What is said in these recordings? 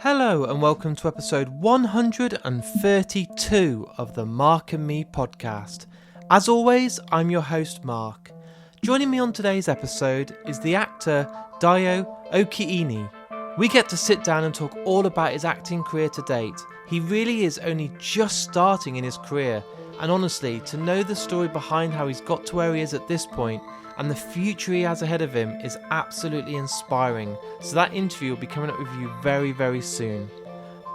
Hello and welcome to episode 132 of the Mark and Me podcast. As always, I'm your host Mark. Joining me on today's episode is the actor Dayo Okeniyi. We get to sit down and talk all about his acting career to date. He really is only just starting in his career, and honestly, to know the story behind how he's got to where he is at this point and the future he has ahead of him is absolutely inspiring. So that interview will be coming up with you very, very soon.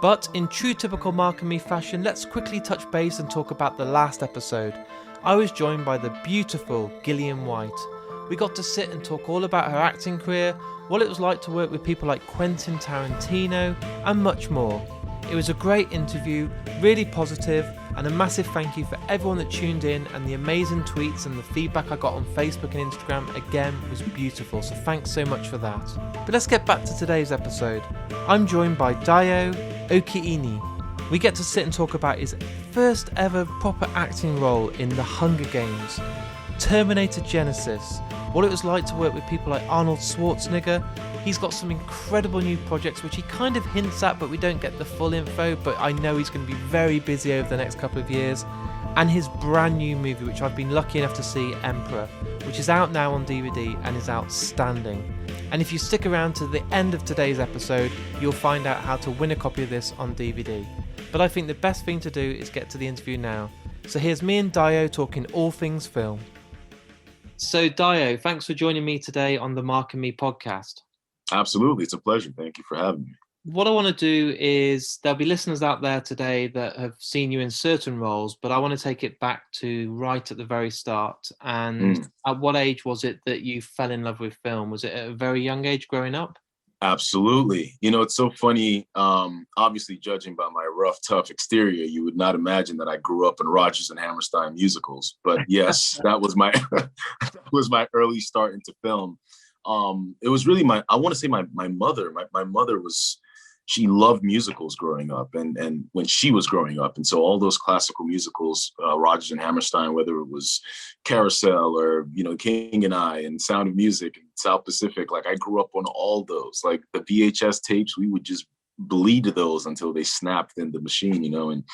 But in true typical Mark and Me fashion, let's quickly touch base and talk about the last episode. I was joined by the beautiful Gillian White. We got to sit and talk all about her acting career, what it was like to work with people like Quentin Tarantino, and much more. It was a great interview, really positive, and a massive thank you for everyone that tuned in, and the amazing tweets and the feedback I got on Facebook and Instagram again was beautiful, so thanks so much for that. But let's get back to today's episode. I'm joined by Dayo Okeniyi. We get to sit and talk about his first ever proper acting role in The Hunger Games, Terminator Genisys, what it was like to work with people like Arnold Schwarzenegger. He's got some incredible new projects which he kind of hints at, but we don't get the full info, but I know he's going to be very busy over the next couple of years. And his brand new movie, which I've been lucky enough to see, Emperor, which is out now on DVD and is outstanding. And if you stick around to the end of today's episode, you'll find out how to win a copy of this on DVD. But I think the best thing to do is get to the interview now. So here's me and Dayo talking all things film. So Dayo, thanks for joining me today on the Mark and Me podcast. Absolutely. It's a pleasure. Thank you for having me. What I want to do is, there'll be listeners out there today that have seen you in certain roles, but I want to take it back to right at the very start. And at what age was it that you fell in love with film? Was it at a very young age growing up? Absolutely. You know, it's so funny. Obviously, judging by my rough, tough exterior, you would not imagine that I grew up in Rodgers and Hammerstein musicals. But yes, that was my early start into film. It was really my mother. My mother she loved musicals growing up, and when she was growing up. And so all those classical musicals, Rodgers and Hammerstein, whether it was Carousel or, King and I and Sound of Music and South Pacific, like I grew up on all those. Like the VHS tapes, we would just bleed those until they snapped in the machine, and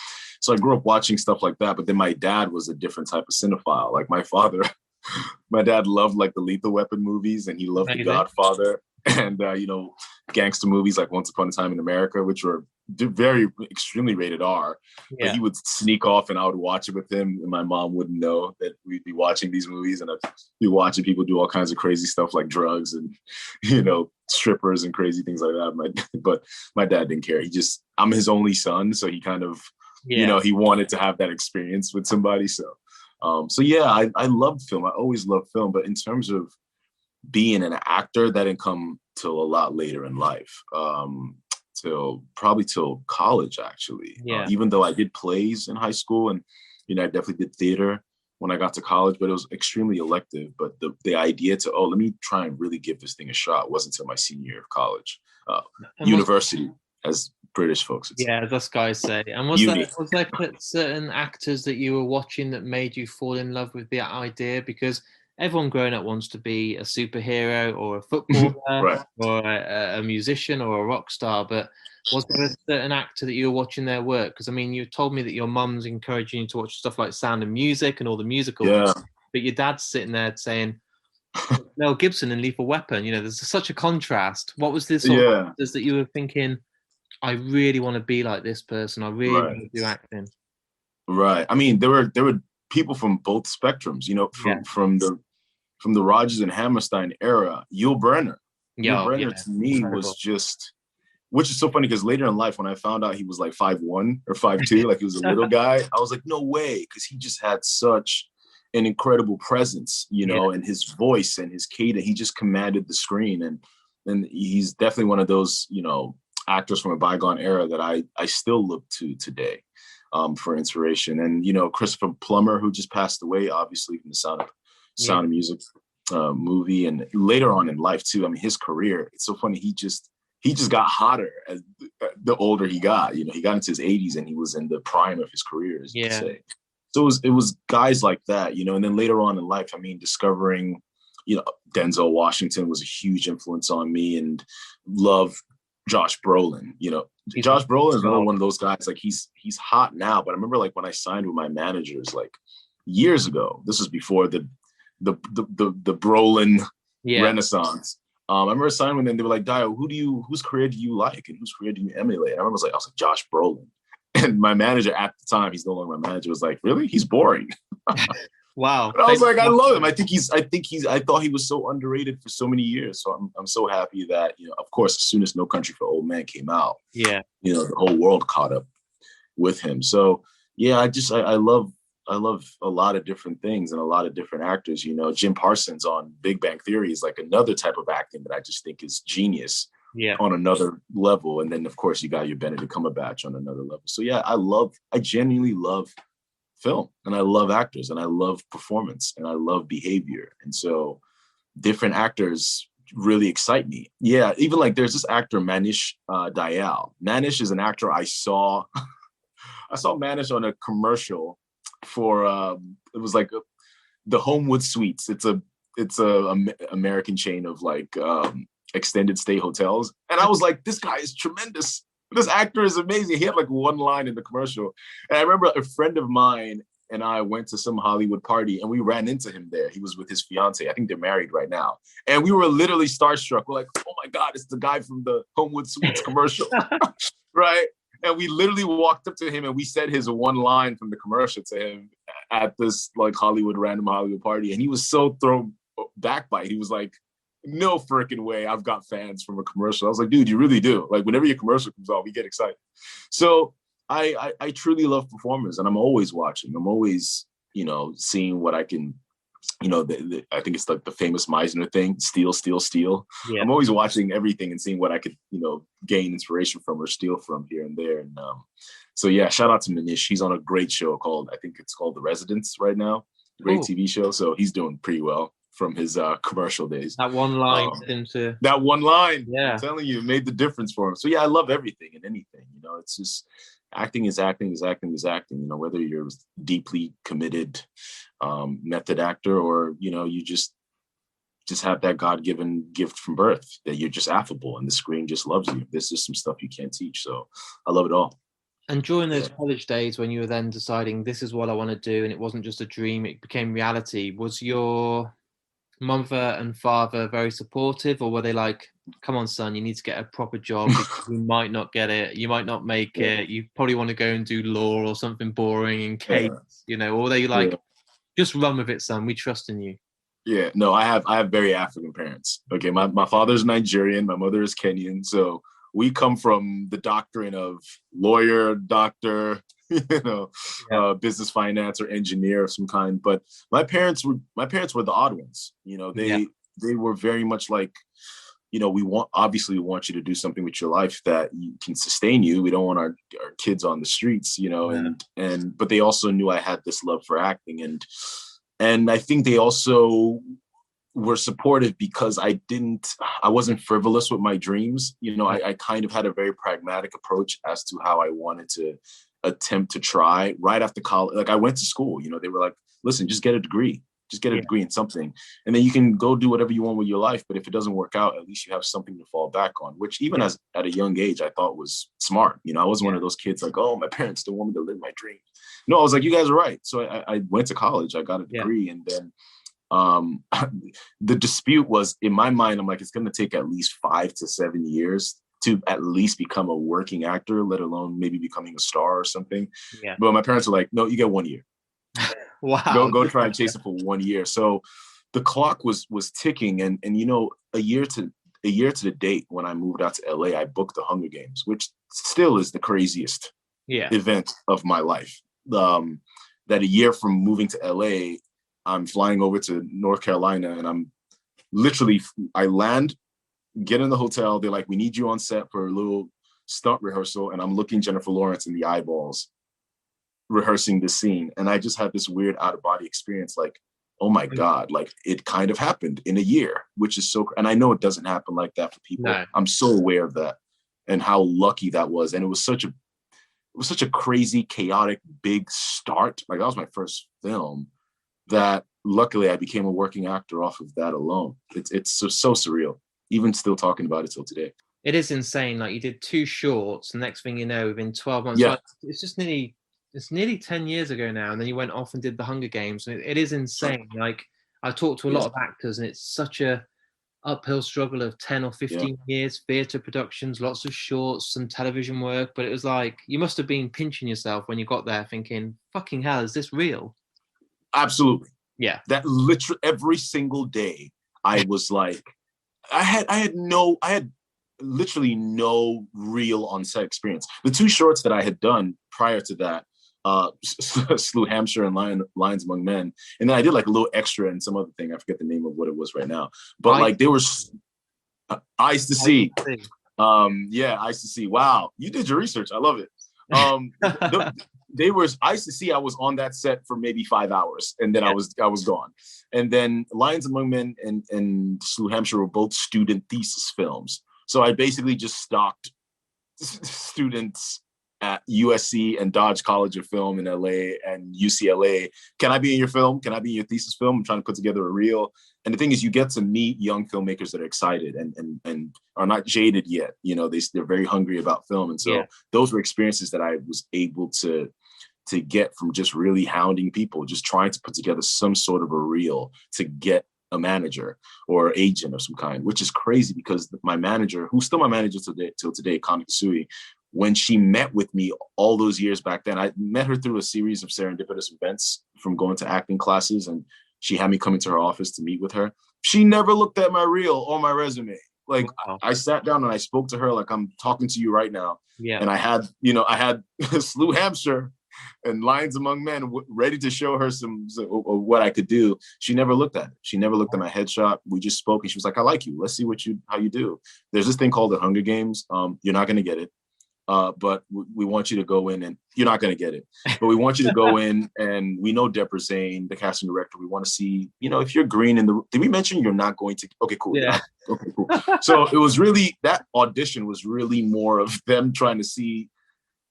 so I grew up watching stuff like that. But then my dad was a different type of cinephile. Like my father, my dad loved like the Lethal Weapon movies, and he loved The Godfather and, gangster movies like Once Upon a Time in America, which were very extremely rated R. Yeah. But he would sneak off and I would watch it with him, and my mom wouldn't know that we'd be watching these movies, and I'd be watching people do all kinds of crazy stuff like drugs and, strippers and crazy things like that. But my dad didn't care. I'm his only son, so he kind of, he wanted to have that experience with somebody. So I loved film. I always loved film, but in terms of being an actor, that didn't come till a lot later in life, till college, actually. Yeah. Even though I did plays in high school, and I definitely did theater when I got to college, but it was extremely elective. But the idea to let me try and really give this thing a shot wasn't until my senior year of college, university, as British folks would say. Yeah, that's guys say. And was there certain actors that you were watching that made you fall in love with the idea? Because everyone growing up wants to be a superhero or a footballer right. or a musician or a rock star. But was there a certain actor that you were watching their work? Because, you told me that your mum's encouraging you to watch stuff like Sound of Music and all the musicals. Yeah. But your dad's sitting there saying, Mel Gibson and Lethal Weapon, there's such a contrast. What was this sort of actors that you were thinking, I really want to be like this person. I really want to do acting. Right. There were people from both spectrums, from the Rodgers and Hammerstein era. Yul Brynner to me was just, which is so funny because later in life when I found out he was like 5'1" or 5'2", like he was a little guy, I was like, no way, because he just had such an incredible presence, and his voice and his cadence, he just commanded the screen, and he's definitely one of those, actors from a bygone era that I still look to today. For inspiration. And, Christopher Plummer, who just passed away, obviously, from the Sound of Music movie. And later on in life, too, his career, it's so funny. He just got hotter as the older he got. He got into his 80s and he was in the prime of his career, as you say. So it was guys like that, and then later on in life, discovering, Denzel Washington was a huge influence on me, and love Josh Brolin. Josh Brolin is another one of those guys. Like he's hot now, but I remember like when I signed with my managers like years ago. This was before the Brolin renaissance. I remember signing with them. They were like, Dayo, whose career do you like and whose career do you emulate? And I was like, Josh Brolin. And my manager at the time, he's no longer my manager, was like, really? He's boring. Wow. But I was like, I love him. I thought he was so underrated for so many years. So I'm so happy that, of course, as soon as No Country for Old Men came out, the whole world caught up with him. So yeah, I love a lot of different things and a lot of different actors. Jim Parsons on Big Bang Theory is like another type of acting that I just think is genius on another level. And then of course you got your Benedict Cumberbatch on another level. So yeah, I genuinely love film, and I love actors, and I love performance, and I love behavior. And so different actors really excite me. Yeah, even like there's this actor, Manish Dayal. Manish is an actor I saw Manish on a commercial for it was like the Homewood Suites. It's a American chain of like extended stay hotels. And I was like, this guy is tremendous. This actor is amazing. He had like one line in the commercial. And I remember a friend of mine and I went to some Hollywood party and we ran into him there. He was with his fiance. I think they're married right now. And we were literally starstruck. We're like, oh my God, it's the guy from the Homewood Suites commercial. Right? And we literally walked up to him and we said his one line from the commercial to him at this like random Hollywood party. And he was so thrown back by it. He was like, no freaking way, I've got fans from a commercial. I was like, dude, you really do. Like whenever your commercial comes out, we get excited. So I truly love performers, and I'm always watching. I'm always, seeing what I can, I think it's like the famous Meisner thing, steal, steal, steal. Yeah. I'm always watching everything and seeing what I could, gain inspiration from or steal from here and there. And so yeah, shout out to Manish. He's on a great show I think it's called The Residents right now. Great TV show. So he's doing pretty well from his commercial days. That one line that one line, yeah, I'm telling you, it made the difference for him. So yeah, I love everything and anything. It's just acting is acting is acting is acting. Whether you're deeply committed method actor or you just have that God-given gift from birth that you're just affable and the screen just loves you. There's just some stuff you can't teach. So I love it all. And during those college days when you were then deciding this is what I want to do, and it wasn't just a dream, it became reality, was your mother and father very supportive, or were they like, come on son, you need to get a proper job, you might not get it, you might not make it, you probably want to go and do law or something boring in case, or were they like, just run with it son, we trust in you? Yeah, no, I have very African parents. Okay, my father's Nigerian, my mother is Kenyan, so we come from the doctrine of lawyer, doctor, business, finance, or engineer of some kind. But my parents were the odd ones. They were very much like, we want you to do something with your life that can sustain you. We don't want our kids on the streets, but they also knew I had this love for acting, and I think they also were supportive because I wasn't frivolous with my dreams. I kind of had a very pragmatic approach as to how I wanted to attempt to try right after college. Like I went to school, they were like, listen, just get a degree in something. And then you can go do whatever you want with your life. But if it doesn't work out, at least you have something to fall back on, which even at a young age, I thought was smart. I wasn't one of those kids like, oh, my parents don't want me to live my dream. No, I was like, you guys are right. So I went to college, I got a degree. And then the dispute was in my mind, I'm like, it's going to take at least 5 to 7 years to at least become a working actor, let alone maybe becoming a star or something. Yeah. But my parents were like, no, you get 1 year. Wow. Go try and chase it for 1 year. So the clock was ticking. And a year to the date when I moved out to LA, I booked the Hunger Games, which still is the craziest event of my life. That a year from moving to LA, I'm flying over to North Carolina and I land, get in the hotel. They're like, we need you on set for a little stunt rehearsal. And I'm looking Jennifer Lawrence in the eyeballs, rehearsing this scene. And I just had this weird out of body experience. Like, oh my God, like it kind of happened in a year, which is so, and I know it doesn't happen like that for people. No. I'm so aware of that and how lucky that was. And it was such a crazy, chaotic, big start. Like that was my first film that luckily I became a working actor off of that alone. It's so surreal, even still talking about it till today. It is insane. Like you did 2 shorts, the next thing you know, within 12 months, Yeah, like it's nearly 10 years ago now. And then you went off and did the Hunger Games. And it is insane. Like I talked to a lot yeah, of actors, and it's such a uphill struggle of 10 or yeah. 15 years, theatre productions, lots of shorts, some television work. But it was like you must have been pinching yourself when you got there, thinking, "Fucking hell, is this real?" Absolutely. Yeah, That literally every single day, I was like, I had literally no real on-set experience. The 2 shorts that I had done prior to that, Slew Hampshire and Lions Among Men, and then I did like a little extra and some other thing. I forget the name of what it was right now, but like they were Eyes to See. Yeah, Eyes to See. Wow, you did your research. I love it. They were Eyes to See. I was on that set for maybe 5 hours, and then I was gone. And then Lions Among Men and Slew Hampshire were both student thesis films. So I basically just stalked students at USC and Dodge College of Film in LA and UCLA. Can I be in your film? Can I be in your thesis film? I'm trying to put together a reel. And the thing is, you get to meet young filmmakers that are excited and are not jaded yet. You know, they're very hungry about film. And so those were experiences that I was able to get from just really hounding people, just trying to put together some sort of a reel to get a manager or agent of some kind, which is crazy because my manager, who's still my manager till today, Kami Kasui, when she met with me all those years back then, I met her through a series of serendipitous events from going to acting classes, and she had me come into her office to meet with her. She never looked at my reel or my resume. Like I sat down and I spoke to her like I'm talking to you right now. Yeah. And I had Slew Hampshire and Lions Among Men ready to show her some of what I could do. She never looked at it. She never looked at my headshot. We just spoke and she was like, I like you. Let's see how you do. There's this thing called the Hunger Games. You're not going to get it. But we want you to go in, and you're not going to get it, but we want you to go in, and we know Deborah Zane, the casting director. We want to see, if you're green in the, did we mention you're not going to, okay, cool. Yeah. Okay, cool. So it was really, that audition was really more of them trying to see,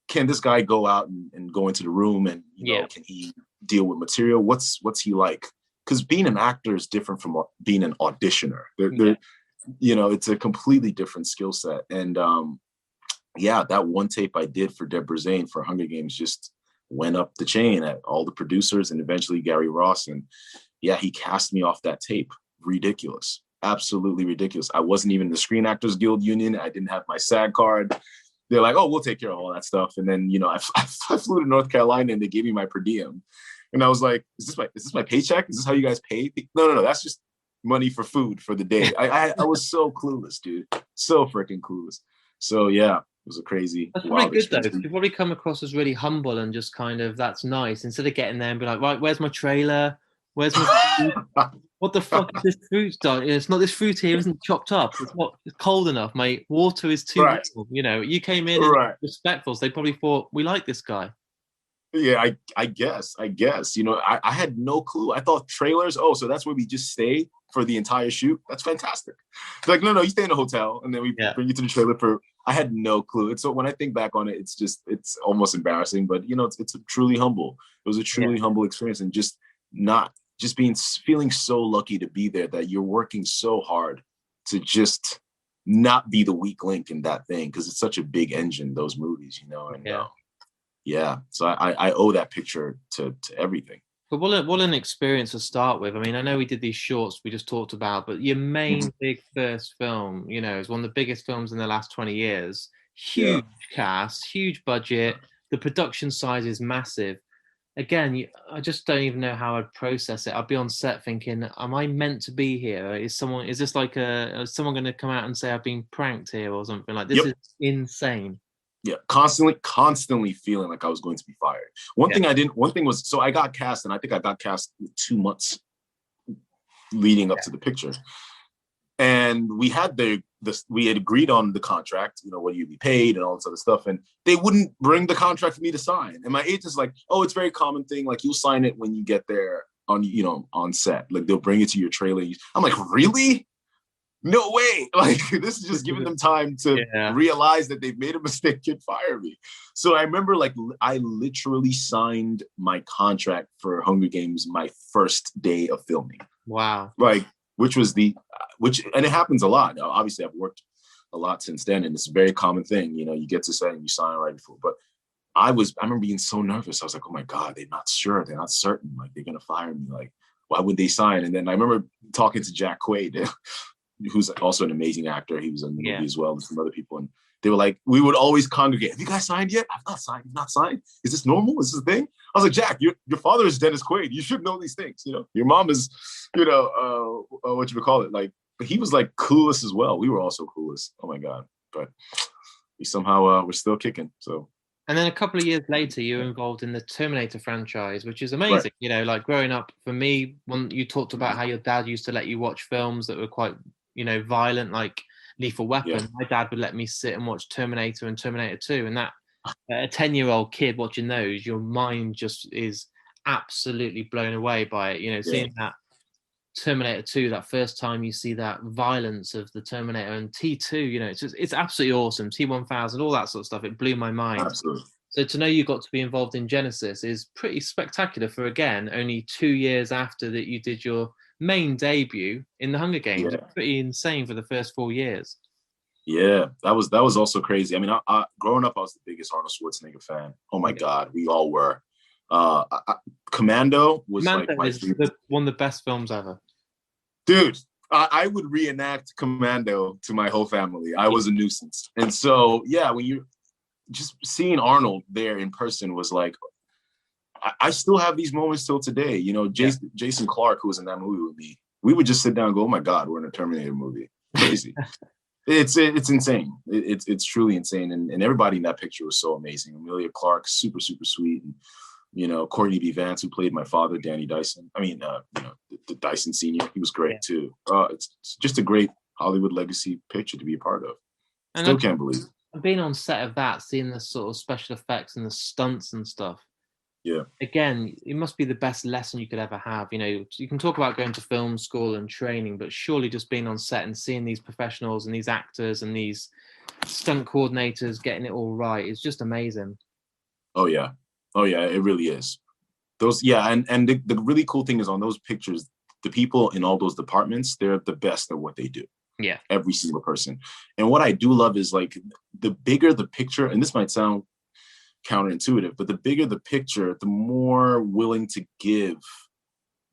can this guy go out and go into the room and, can he deal with material? What's he like? Because being an actor is different from being an auditioner. It's a completely different skill set. And, that one tape I did for Deborah Zane for Hunger Games just went up the chain at all the producers and eventually Gary Ross. And he cast me off that tape. Ridiculous. Absolutely ridiculous. I wasn't even in the Screen Actors Guild Union. I didn't have my SAG card. They're like, oh, we'll take care of all that stuff. And then, I flew to North Carolina and they gave me my per diem. And I was like, is this my paycheck? Is this how you guys pay? No. That's just money for food for the day. I was so clueless, dude. So freaking clueless. So it was a crazy. That's really good though. You probably come across as really humble and just kind of, that's nice. Instead of getting there and be like, right, where's my trailer? Where's my what the fuck is this fruit done? It's not, this fruit here isn't chopped up. It's cold enough, mate. Water is too little. You came in and respectful. So they probably thought, we like this guy. Yeah, I guess. I had no clue. I thought trailers, so that's where we just stay for the entire shoot. That's fantastic. They're like, no, you stay in a hotel and then we bring you to the trailer I had no clue. And so when I think back on it, it's almost embarrassing, but it's truly humble. It was a truly humble experience, and feeling so lucky to be there, that you're working so hard to just not be the weak link in that thing, because it's such a big engine, those movies, so I owe that picture to everything. But what an experience to start with. I mean, I know we did these shorts we just talked about, but your main big first film, is one of the biggest films in the last 20 years. Huge cast, huge budget. The production size is massive. Again, I just don't even know how I'd process it. I'd be on set thinking, am I meant to be here? Is this like is someone going to come out and say I've been pranked here or something? Like, this is insane. Yeah, constantly feeling like I was going to be fired. One thing was, so I got cast, and I think I got cast 2 months leading up to the picture. And we had we had agreed on the contract, what you'd be paid and all this other stuff. And they wouldn't bring the contract for me to sign. And my agent's like, oh, it's a very common thing. Like, you'll sign it when you get there on set. Like, they'll bring it to your trailer. I'm like, really? No way. Like, this is just giving them time to realize that they've made a mistake and fire me. So I remember, like, I literally signed my contract for Hunger Games my first day of filming. Wow. Like, and it happens a lot. Now, obviously, I've worked a lot since then, and it's a very common thing. You know, you get to set and you sign right before. But I remember being so nervous. I was like, oh my God, they're not sure. They're not certain. Like, they're going to fire me. Like, why would they sign? And then I remember talking to Jack Quaid, who's also an amazing actor. He was in the movie as well with some other people. And they were like, we would always congregate. Have you guys signed yet? I've not signed. You've not signed? Is this normal? Is this a thing? I was like, Jack, your father is Dennis Quaid. You should know these things. You know, your mom is, you know, what you would call it. Like, but he was like clueless as well. We were also clueless. Oh my God. But we somehow we're still kicking. So. And then a couple of years later, you were involved in the Terminator franchise, which is amazing. Right. You know, like growing up, for me, when you talked about how your dad used to let you watch films that were quite, you know, violent, like Lethal Weapon, my dad would let me sit and watch Terminator and Terminator 2. And that, a 10-year-old kid watching those, your mind just is absolutely blown away by it. You know, seeing that Terminator 2, that first time you see that violence of the Terminator, and T2, you know, it's absolutely awesome. T1000, all that sort of stuff. It blew my mind. Absolutely. So to know you got to be involved in Genisys is pretty spectacular for, again, only 2 years after that you did your main debut in the Hunger Games. It's pretty insane for the first 4 years. Yeah, that was also crazy. I mean, I growing up, I was the biggest Arnold Schwarzenegger fan. Oh my God, we all were. Commando was like one of the best films ever. Dude, I would reenact Commando to my whole family. I was a nuisance. And so, yeah, when you just seeing Arnold there in person was like, I still have these moments till today. You know, Jason Clarke, who was in that movie with me, we would just sit down and go, oh my God, we're in a Terminator movie. Crazy. It's insane. It's truly insane. And everybody in that picture was so amazing. Emilia Clarke, super, super sweet. And, you know, Courtney B. Vance, who played my father, Danny Dyson. I mean, you know, the Dyson Senior. He was great too. It's just a great Hollywood legacy picture to be a part of. Still can't believe it. Being on set of that, seeing the sort of special effects and the stunts and stuff. Yeah. Again, it must be the best lesson you could ever have. You know, you can talk about going to film school and training, but surely just being on set and seeing these professionals and these actors and these stunt coordinators getting it all right is just amazing. Oh yeah, it really is. And the really cool thing is on those pictures, the people in all those departments, they're the best at what they do. Yeah, every single person. And what I do love is like the bigger the picture, and this might sound counterintuitive, but the bigger the picture, the more willing to give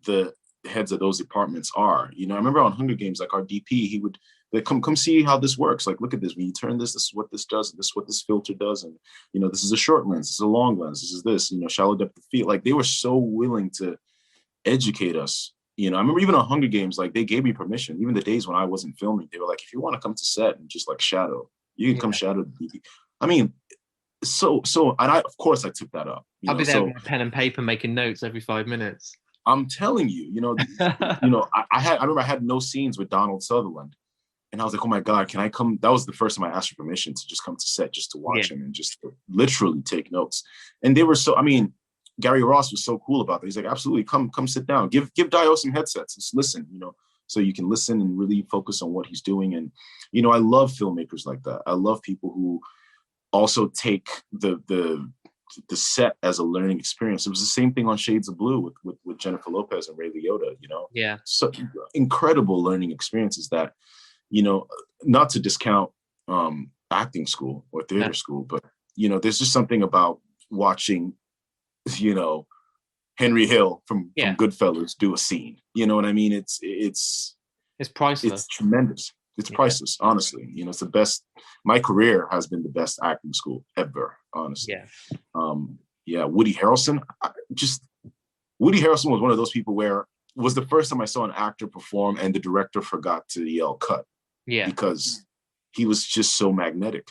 the heads of those departments are. You know, I remember on Hunger Games, like our DP, he would like, come see how this works. Like, look at this. When you turn this is what this does. This is what this filter does. And, you know, this is a short lens. This is a long lens. This is this, you know, shallow depth of field. Like, they were so willing to educate us. You know, I remember even on Hunger Games, like, they gave me permission. Even the days when I wasn't filming, they were like, if you want to come to set and just like shadow, you can come shadow the DP. I mean, so, and I, of course, I took that up. I'll be there with my pen and paper making notes every 5 minutes. I'm telling you, you know, I remember I had no scenes with Donald Sutherland, and I was like, oh my God, can I come? That was the first time I asked for permission to just come to set, just to watch him and just to literally take notes. And they were so, I mean, Gary Ross was so cool about that. He's like, absolutely, come sit down, give Dayo some headsets, just listen, you know, so you can listen and really focus on what he's doing. And, you know, I love filmmakers like that. I love people who also take the set as a learning experience. It was the same thing on Shades of Blue with Jennifer Lopez and Ray Liotta, you know? Yeah. So incredible learning experiences that, you know, not to discount acting school or theater school, but, you know, there's just something about watching, you know, Henry Hill from Goodfellas do a scene. You know what I mean? It's priceless. It's tremendous. It's priceless, honestly. You know, it's the best. My career has been the best acting school ever, honestly. Woody Harrelson. Woody Harrelson was one of those people where it was the first time I saw an actor perform and the director forgot to yell cut. Yeah. Because he was just so magnetic.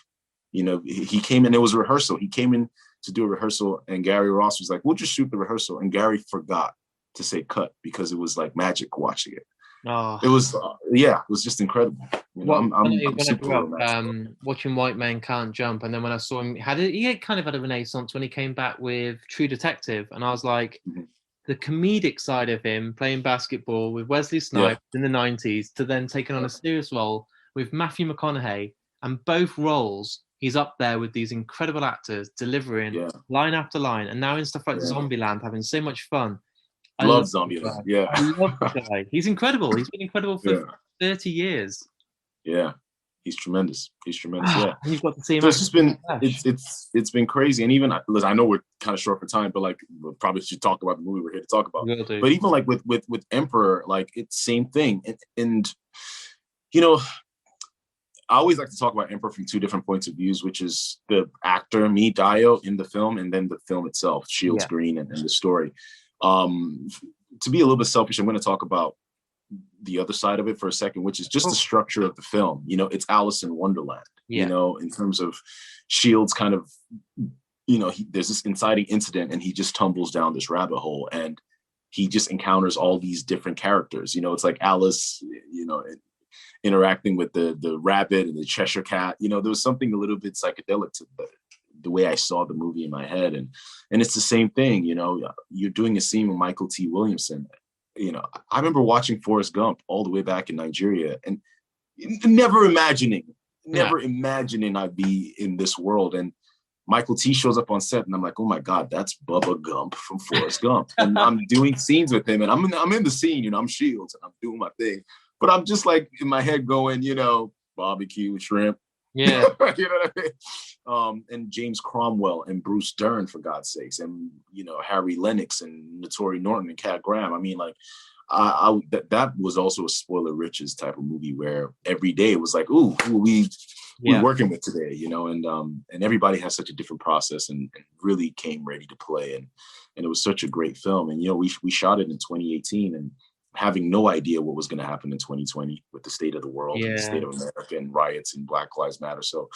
You know, he came in, it was a rehearsal. He came in to do a rehearsal and Gary Ross was like, we'll just shoot the rehearsal. And Gary forgot to say cut because it was like magic watching it. Oh. It was, it was just incredible. You know, I'm super watching White Men Can't Jump, and then when I saw him, he kind of had a renaissance when he came back with True Detective, and I was like, the comedic side of him playing basketball with Wesley Snipes in the 90s to then taking on a serious role with Matthew McConaughey, and both roles he's up there with these incredible actors delivering line after line, and now in stuff like Zombieland having so much fun. I love Zombieland. Yeah. I love the guy. He's incredible. He's been incredible for 30 years. Yeah. He's tremendous. Yeah. You've got to see him. So it's just been Thresh. it's been crazy. And even listen, I know we're kind of short for time, but like we probably should talk about the movie we're here to talk about. Will do. But even like with Emperor, like it's same thing. And you know, I always like to talk about Emperor from two different points of views, which is the actor, me, Dayo, in the film, and then the film itself, Shields Green, and the story. To be a little bit selfish, I'm going to talk about the other side of it for a second, which is just the structure of the film. You know, it's Alice in Wonderland, you know, in terms of Shields kind of, you know, there's this inciting incident and he just tumbles down this rabbit hole and he just encounters all these different characters. You know, it's like Alice, you know, interacting with the rabbit and the Cheshire cat. You know, there was something a little bit psychedelic to the way I saw the movie in my head. And it's the same thing, you know, you're doing a scene with Michael T. Williamson. You know, I remember watching Forrest Gump all the way back in Nigeria and never imagining I'd be in this world. And Michael T shows up on set and I'm like, oh my God, that's Bubba Gump from Forrest Gump. And I'm doing scenes with him and I'm in the scene, you know, I'm Shields and I'm doing my thing. But I'm just like in my head going, you know, barbecue, shrimp. Yeah. You know what I mean? And James Cromwell and Bruce Dern, for God's sakes, and, you know, Harry Lennox and Notori Norton and Cat Graham. I mean, like, that was also a spoiler riches type of movie where every day it was like, ooh, who we working with today, you know, and everybody has such a different process and really came ready to play. And it was such a great film. And, you know, we shot it in 2018 and having no idea what was going to happen in 2020 with the state of the world and the state of America and riots and Black Lives Matter. So,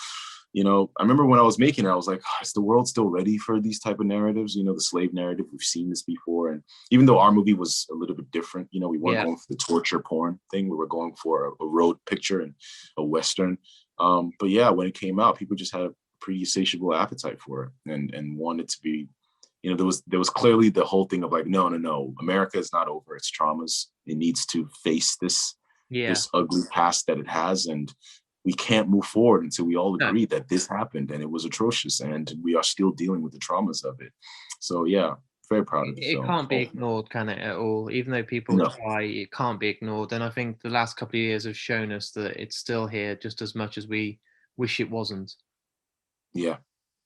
you know, I remember when I was making it, I was like, is the world still ready for these type of narratives? You know, the slave narrative, we've seen this before. And even though our movie was a little bit different, you know, we weren't going for the torture porn thing. We were going for a road picture and a Western. But yeah, when it came out, people just had a pretty insatiable appetite for it and wanted to be, you know, there was clearly the whole thing of like, no, America is not over its traumas. It needs to face this ugly past that it has. And we can't move forward until we all agree that this happened and it was atrocious and we are still dealing with the traumas of it. So yeah, very proud of the film. It can't be ignored, can it, at all? Even though people try, it can't be ignored. And I think the last couple of years have shown us that it's still here just as much as we wish it wasn't. Yeah.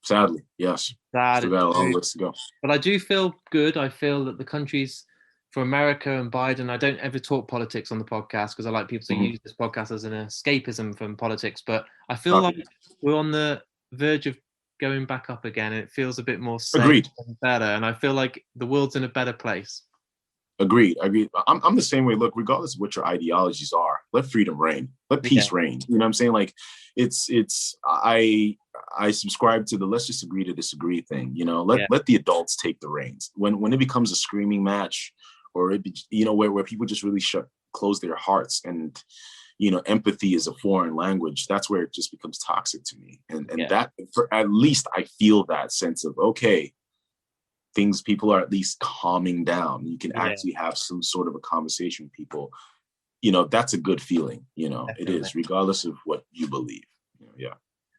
Sadly, yes. Still got a long ways to go. But I do feel good. I feel that the countries, for America and Biden, I don't ever talk politics on the podcast because I like people to use this podcast as an escapism from politics. But I feel like we're on the verge of going back up again, and it feels a bit more safe and better. And I feel like the world's in a better place. Agreed. I'm the same way. Look, regardless of what your ideologies are, let freedom reign. Let peace reign. You know what I'm saying? Like, I subscribe to the let's just agree to disagree thing. You know, let the adults take the reins. When it becomes a screaming match, or it, you know, where people just really close their hearts, and you know, empathy is a foreign language. That's where it just becomes toxic to me. And that, for at least, I feel that sense of okay. People are at least calming down. You can actually have some sort of a conversation with people. You know, that's a good feeling. You know, Definitely. It is, regardless of what you believe. Yeah.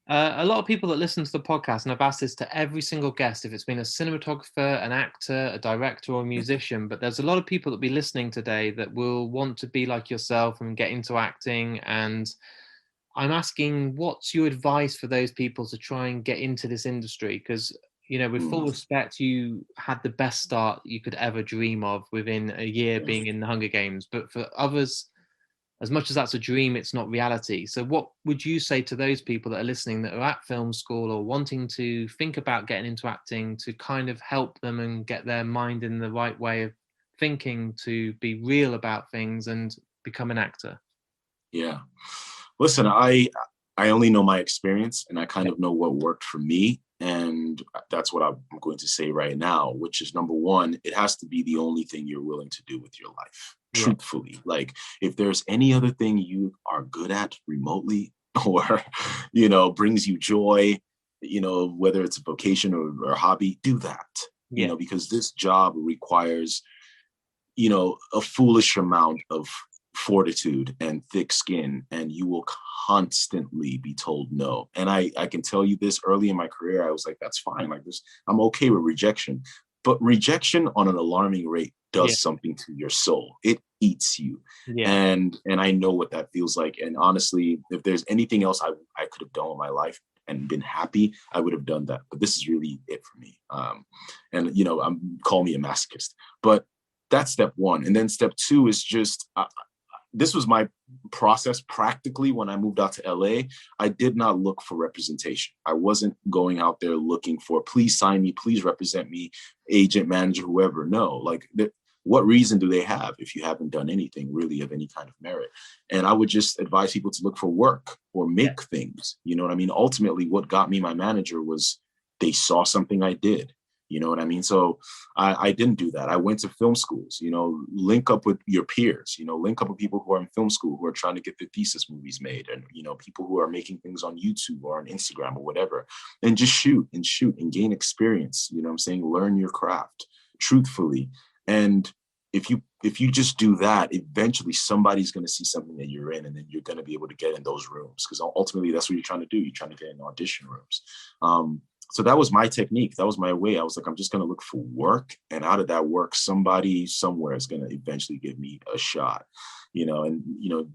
A lot of people that listen to the podcast, and I've asked this to every single guest, if it's been a cinematographer, an actor, a director, or a musician, but there's a lot of people that be listening today that will want to be like yourself and get into acting. And I'm asking, what's your advice for those people to try and get into this industry? Because you know, with full respect, you had the best start you could ever dream of within a year being in the Hunger Games. But for others, as much as that's a dream, it's not reality. So what would you say to those people that are listening that are at film school or wanting to think about getting into acting to kind of help them and get their mind in the right way of thinking to be real about things and become an actor? Yeah. Listen, I only know my experience and I kind of know what worked for me. And that's what I'm going to say right now, which is number one, it has to be the only thing you're willing to do with your life. Truthfully, like if there's any other thing you are good at remotely or, you know, brings you joy, you know, whether it's a vocation or a hobby, do that, you know, because this job requires, you know, a foolish amount of fortitude and thick skin, and you will constantly be told no. And I can tell you this, early in my career, I was like, that's fine. Like this, I'm okay with rejection. But rejection on an alarming rate Yeah. does something to your soul. It eats you. Yeah. And I know what that feels like. And honestly, if there's anything else I could have done with my life and been happy, I would have done that. But this is really it for me. And call me a masochist, but that's step one. And then step two is just, this was my process practically when I moved out to LA. I did not look for representation. I wasn't going out there looking for, please sign me, please represent me, agent, manager, whoever. No, like what reason do they have if you haven't done anything really of any kind of merit? And I would just advise people to look for work or make things, you know what I mean? Ultimately, what got me my manager was they saw something I did. You know what I mean? So I didn't do that. I went to film schools, link up with your peers, link up with people who are in film school, who are trying to get their thesis movies made, and, people who are making things on YouTube or on Instagram or whatever, and just shoot and gain experience. You know what I'm saying? Learn your craft truthfully. And if you just do that, eventually somebody's going to see something that you're in, and then you're going to be able to get in those rooms, because ultimately that's what you're trying to do. You're trying to get in audition rooms. So that was my technique. That was my way. I was like, I'm just going to look for work. And out of that work, somebody somewhere is going to eventually give me a shot, and,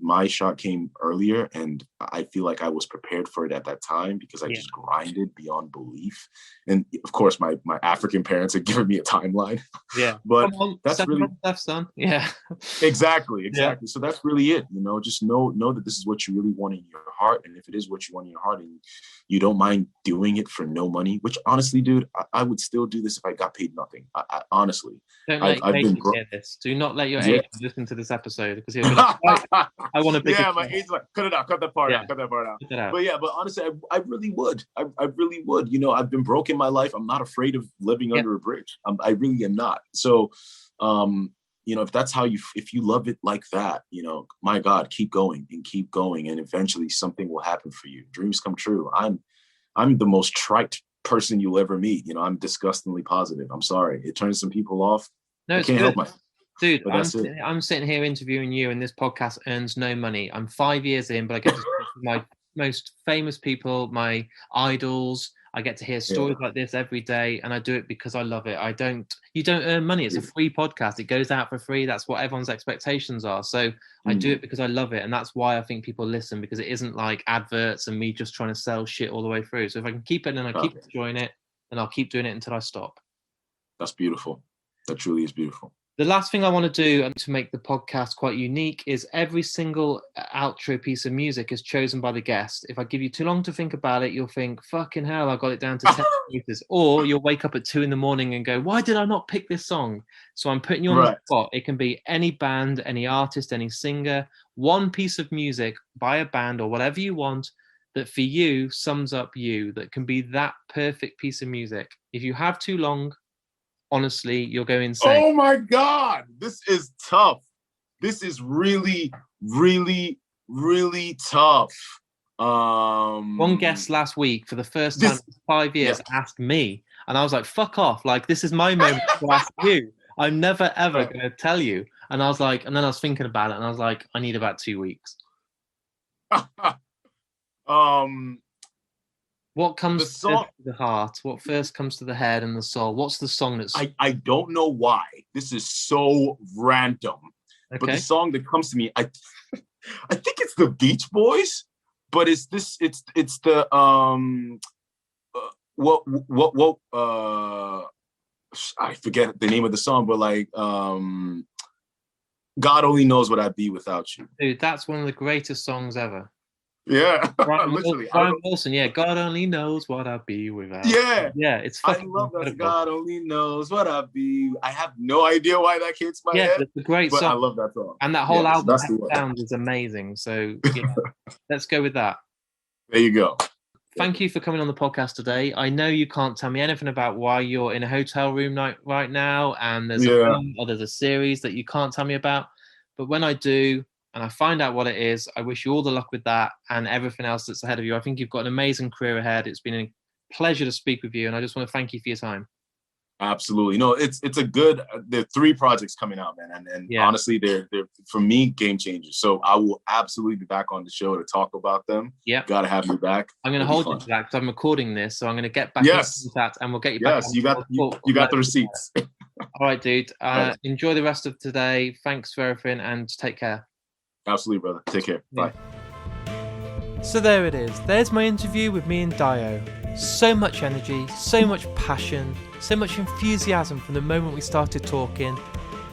my shot came earlier, and I feel like I was prepared for it at that time because I just grinded beyond belief. And of course, my African parents had given me a timeline. Yeah. But that's really stuff, son. Yeah. Exactly. Yeah. So that's really it. Just know that this is what you really want in your heart. And if it is what you want in your heart and you don't mind doing it for no money, which honestly, dude, I would still do this if I got paid nothing. I honestly. Don't let your agent hear this. Do not let your agent listen to this episode, because he'll be like, I want to be. Yeah, my agent's like, cut it out, cut that part out. But honestly, I really would. I really would. I've been broke in my life. I'm not afraid of living under a bridge. I really am not. So, if that's how if you love it like that, my God, keep going. And eventually something will happen for you. Dreams come true. I'm the most trite person you'll ever meet. I'm disgustingly positive. I'm sorry. It turns some people off. No, it's I can't good. help myself. Dude, I'm sitting here interviewing you, and this podcast earns no money. I'm 5 years in, but I get to speak to my most famous people, my idols. I get to hear stories like this every day, and I do it because I love it. You don't earn money. It's a free podcast. It goes out for free. That's what everyone's expectations are. So I do it because I love it. And that's why I think people listen, because it isn't like adverts and me just trying to sell shit all the way through. So if I can keep it and I keep enjoying it, then I'll keep doing it until I stop. That's beautiful. That truly is beautiful. The last thing I want to do, and to make the podcast quite unique, is every single outro piece of music is chosen by the guest. If I give you too long to think about it, you'll think, fucking hell, I got it down to 10 meters. Or you'll wake up at 2 a.m. and go, why did I not pick this song? So I'm putting you on the spot. It can be any band, any artist, any singer, one piece of music by a band or whatever you want that for you sums up you, that can be that perfect piece of music. If you have too long, honestly, you'll go insane. Oh my God, this is tough. This is really, really, really tough. One guest last week, for the first time in 5 years, asked me, and I was like, fuck off. Like, this is my moment to ask you. I'm never, ever going to tell you. And I was like, and then I was thinking about it, and I was like, I need about 2 weeks. What comes to the heart? What first comes to the head and the soul? What's the song that's... I don't know why. This is so random. Okay. But the song that comes to me, I think it's the Beach Boys, but it's the I forget the name of the song, but like God Only Knows What I'd Be Without You. Dude, that's one of the greatest songs ever. Yeah, literally. Brian Wilson, God only knows what I'd be without. Yeah, it's fucking I love incredible. that. God only knows what I'd be. I have no idea why that came to my head. It's a great song. I love that song. And that whole album sound is amazing. So let's go with that. There you go. Thank you for coming on the podcast today. I know you can't tell me anything about why you're in a hotel room right now, and there's a film or there's a series that you can't tell me about. But when I do, and I find out what it is, I wish you all the luck with that and everything else that's ahead of you. I think you've got an amazing career ahead. It's been a pleasure to speak with you, and I just want to thank you for your time. Absolutely. No, it's a good. There are 3 projects coming out, man, and honestly, they're for me game changers. So I will absolutely be back on the show to talk about them. Yeah, gotta have me back. I'm going to hold you to that because I'm recording this, so I'm going to get back Yes. into that, and we'll get you back. Yes, you got the receipts. All right, dude. Enjoy the rest of today. Thanks for everything, and take care. Absolutely, brother. Take care. Bye. So there it is. There's my interview with me and Dayo. So much energy, so much passion, so much enthusiasm from the moment we started talking.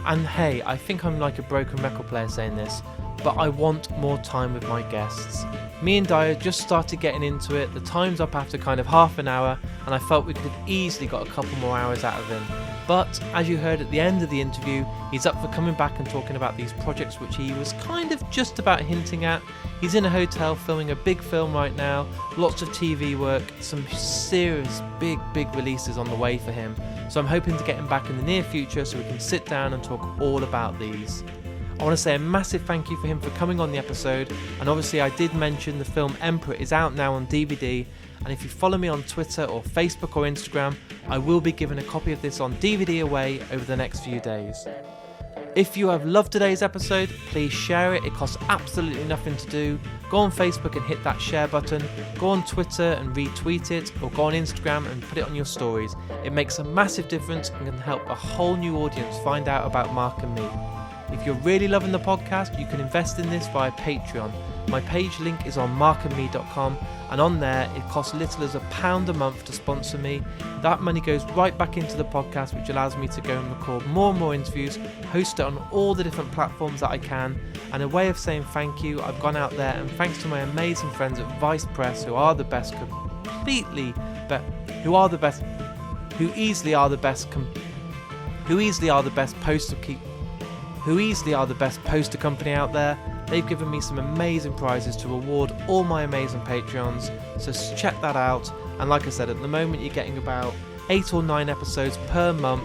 And hey, I think I'm like a broken record player saying this, but I want more time with my guests. Me and Dayo just started getting into it. The time's up after kind of half an hour, and I felt we could have easily got a couple more hours out of him. But as you heard at the end of the interview, he's up for coming back and talking about these projects which he was kind of just about hinting at. He's in a hotel filming a big film right now, lots of TV work, some serious big releases on the way for him. So I'm hoping to get him back in the near future so we can sit down and talk all about these. I want to say a massive thank you for him for coming on the episode, and obviously I did mention the film Emperor is out now on DVD, and if you follow me on Twitter or Facebook or Instagram, I will be giving a copy of this on DVD away over the next few days. If you have loved today's episode, please share it. It costs absolutely nothing to do. Go on Facebook and hit that share button. Go on Twitter and retweet it, or go on Instagram and put it on your stories. It makes a massive difference and can help a whole new audience find out about Mark and me. If you're really loving the podcast, you can invest in this via Patreon. My page link is on markandme.com, and on there it costs little as £1 a month to sponsor me. That money goes right back into the podcast, which allows me to go and record more and more interviews, host it on all the different platforms that I can. And a way of saying thank you, I've gone out there and thanks to my amazing friends at Vice Press, who are the best who easily are the best poster company out there. They've given me some amazing prizes to reward all my amazing Patreons, so check that out. And like I said, at the moment you're getting about 8 or 9 episodes per month,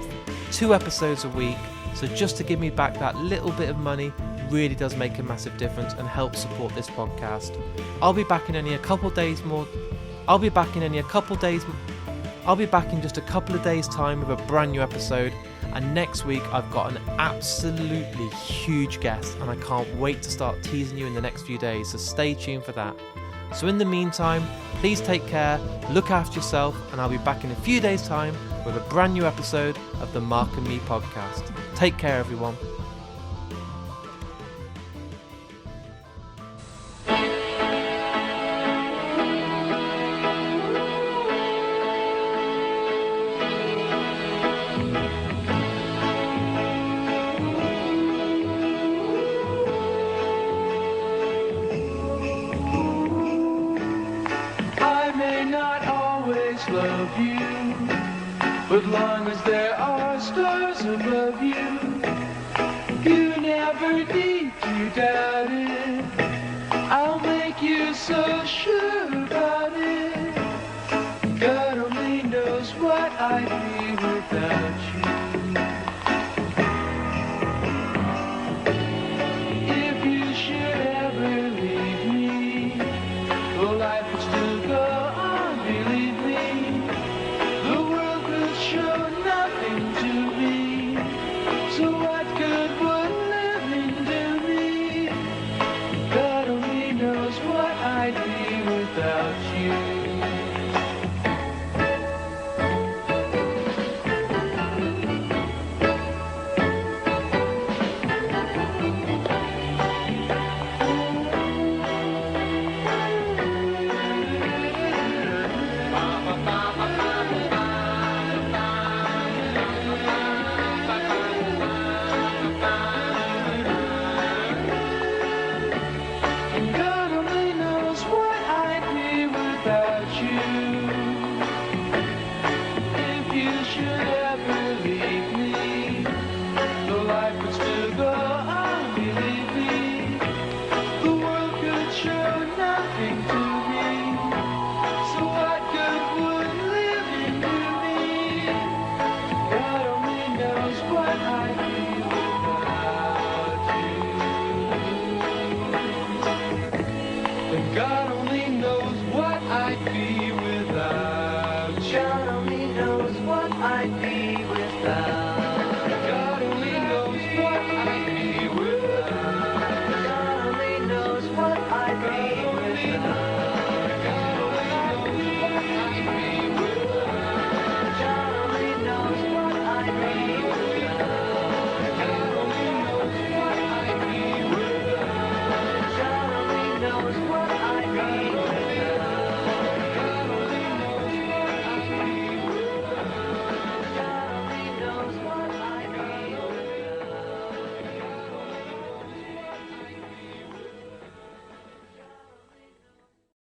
2 episodes a week, so just to give me back that little bit of money really does make a massive difference and help support this podcast. I'll be back in just a couple of days time with a brand new episode. And next week I've got an absolutely huge guest, and I can't wait to start teasing you in the next few days, so stay tuned for that. So in the meantime, please take care, look after yourself, and I'll be back in a few days time with a brand new episode of the Mark and Me podcast. Take care, everyone. Love you, but long as there are stars above you, you never need to doubt it. I'll make you so sure about it. God only knows what I'd be without you. If you should ever leave me, well, life would still